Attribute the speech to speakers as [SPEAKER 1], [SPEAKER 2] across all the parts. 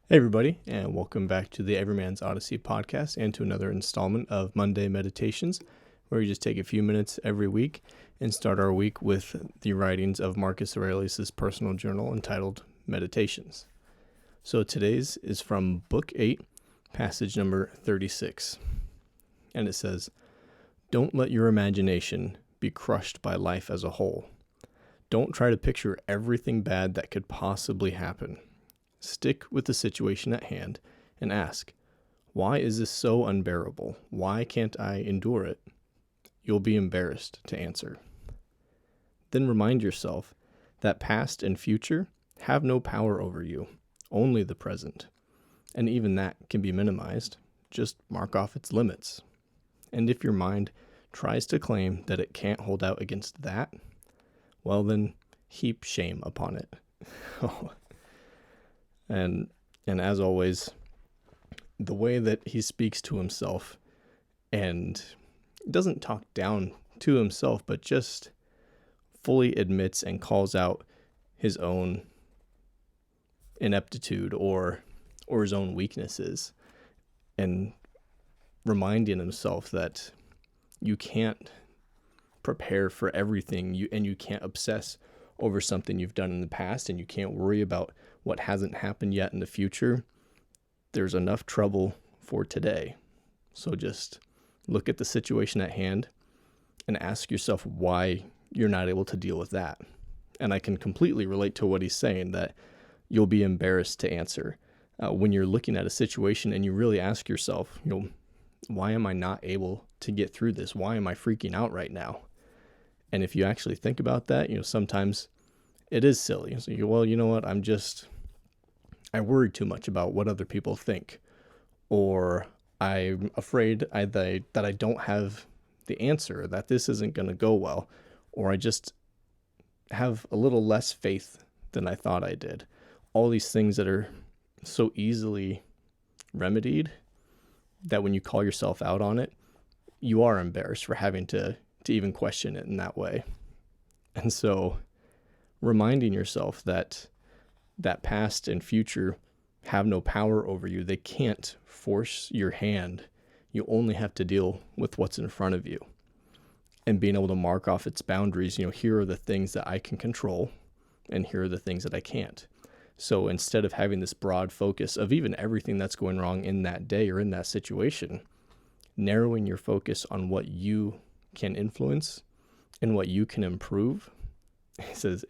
[SPEAKER 1] Hey, everybody, and welcome back to the Everyman's Odyssey podcast and to another installment of Monday Meditations, where we just take a few minutes every week and start our week with the writings of Marcus Aurelius' personal journal entitled Meditations. So today's is from Book 8, passage number 36, and it says, "Don't let your imagination be crushed by life as a whole. Don't try to picture everything bad that could possibly happen. Stick with the situation at hand and ask, why is this so unbearable? Why can't I endure it? You'll be embarrassed to answer. Then remind yourself that past and future have no power over you, only the present. And even that can be minimized. Just mark off its limits. And if your mind tries to claim that it can't hold out against that, well then heap shame upon it." And as always, the way that he speaks to himself and doesn't talk down to himself, but just fully admits and calls out his own ineptitude or his own weaknesses, and reminding himself that you can't prepare for everything, you can't obsess over something you've done in the past, and you can't worry about what hasn't happened yet in the future. There's enough trouble for today. So just look at the situation at hand and ask yourself why you're not able to deal with that. And I can completely relate to what he's saying, that you'll be embarrassed to answer. When you're looking at a situation and you really ask yourself, why am I not able to get through this? Why am I freaking out right now? And if you actually think about that, sometimes it is silly. So you go, well, you know what? I worry too much about what other people think, or I'm afraid that I don't have the answer, that this isn't going to go well, or I just have a little less faith than I thought I did. All these things that are so easily remedied that when you call yourself out on it, you are embarrassed for having to even question it in that way. And so reminding yourself that past and future have no power over you. They can't force your hand. You only have to deal with what's in front of you. And being able to mark off its boundaries, here are the things that I can control, and here are the things that I can't. So instead of having this broad focus of even everything that's going wrong in that day or in that situation, narrowing your focus on what you can influence and what you can improve. He says,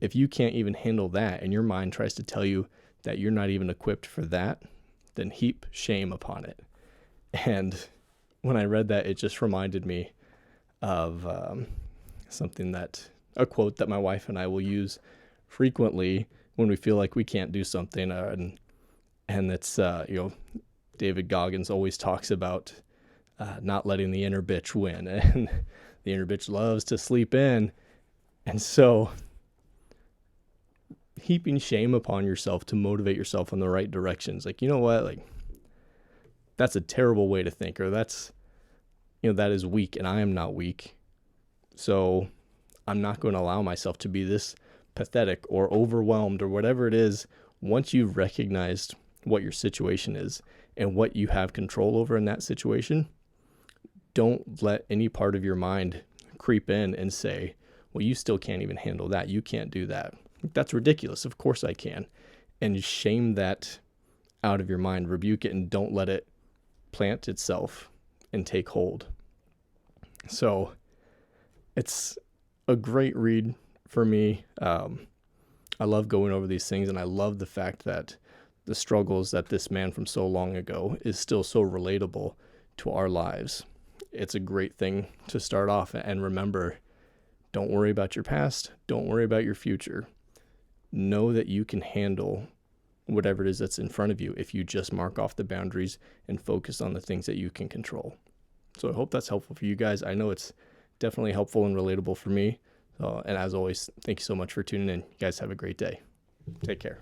[SPEAKER 1] if you can't even handle that and your mind tries to tell you that you're not even equipped for that, then heap shame upon it. And when I read that, it just reminded me of a quote that my wife and I will use frequently when we feel like we can't do something. And it's, David Goggins always talks about not letting the inner bitch win. And the inner bitch loves to sleep in. And so heaping shame upon yourself to motivate yourself in the right directions. Like, you know what? Like, that's a terrible way to think, or that is weak, and I am not weak. So I'm not going to allow myself to be this pathetic or overwhelmed or whatever it is. Once you've recognized what your situation is and what you have control over in that situation, don't let any part of your mind creep in and say, well, you still can't even handle that. You can't do that. That's ridiculous. Of course I can. And shame that out of your mind. Rebuke it and don't let it plant itself and take hold. So it's a great read for me. I love going over these things, and I love the fact that the struggles that this man from so long ago is still so relatable to our lives. It's a great thing to start off and remember, don't worry about your past. Don't worry about your future. Know that you can handle whatever it is that's in front of you if you just mark off the boundaries and focus on the things that you can control. So I hope that's helpful for you guys. I know it's definitely helpful and relatable for me. And as always, thank you so much for tuning in. You guys have a great day. Take care.